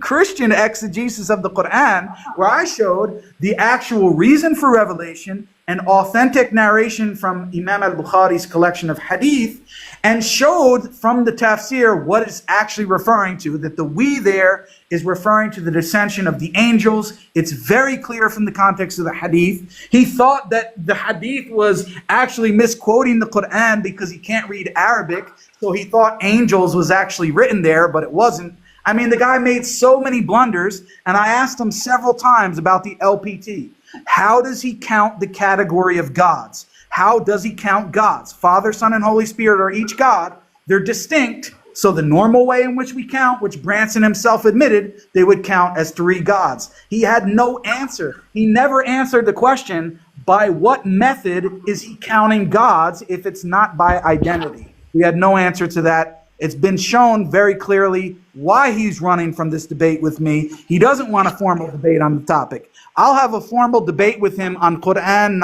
Christian exegesis of the Quran, where I showed the actual reason for revelation an authentic narration from Imam al-Bukhari's collection of hadith and showed from the tafsir what it's actually referring to, that the we there is referring to the descension of the angels. It's very clear from the context of the hadith. He thought that the hadith was actually misquoting the Quran because he can't read Arabic, so he thought angels was actually written there, but it wasn't. I mean, the guy made so many blunders, and I asked him several times about the LPT. How does he count the category of gods? How does he count gods? Father, Son, and Holy Spirit are each God. They're distinct. So the normal way in which we count, which Branson himself admitted, they would count as 3 gods. He had no answer. He never answered the question, by what method is he counting gods if it's not by identity? He had no answer to that. It's been shown very clearly why he's running from this debate with me. He doesn't want a formal debate on the topic. I'll have a formal debate with him on Quran 9,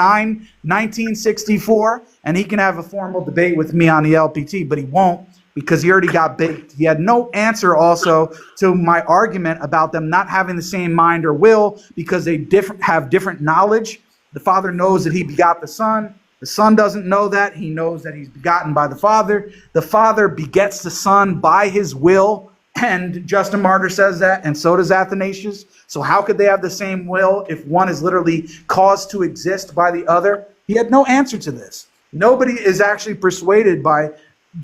1964, and he can have a formal debate with me on the LPT, but he won't because he already got baked. He had no answer also to my argument about them not having the same mind or will because they have different knowledge. The Father knows that he begot the Son. The Son doesn't know that. He knows that he's begotten by the Father. The Father begets the Son by his will. And Justin Martyr says that, and so does Athanasius. So how could they have the same will if one is literally caused to exist by the other? He had no answer to this. Nobody is actually persuaded by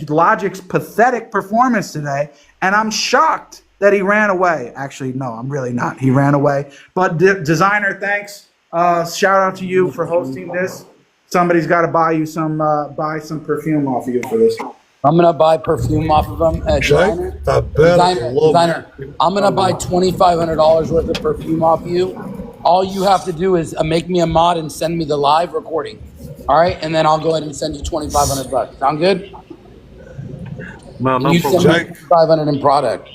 Logic's pathetic performance today. And I'm shocked that he ran away. Actually, no, I'm really not. He ran away. But Designer, thanks. Shout out to you for hosting this. Somebody's got to buy some perfume off of you for this. I'm gonna buy perfume off of them. Designer, I'm gonna buy $2,500 worth of perfume off you. All you have to do is make me a mod and send me the live recording. All right, and then I'll go ahead and send you $2,500. Sound good? No, you send me $500 in product.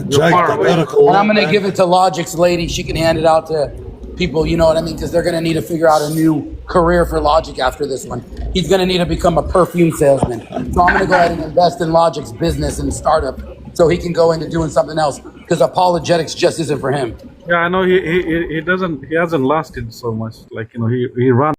Jake, and I'm gonna give it to Logic's lady. She can hand it out to people, you know what I mean? Because they're going to need to figure out a new career for Logic after this one. He's going to need to become a perfume salesman. So I'm going to go ahead and invest in Logic's business and startup so he can go into doing something else because apologetics just isn't for him. Yeah, I know he hasn't lasted so much. Like, you know, he ran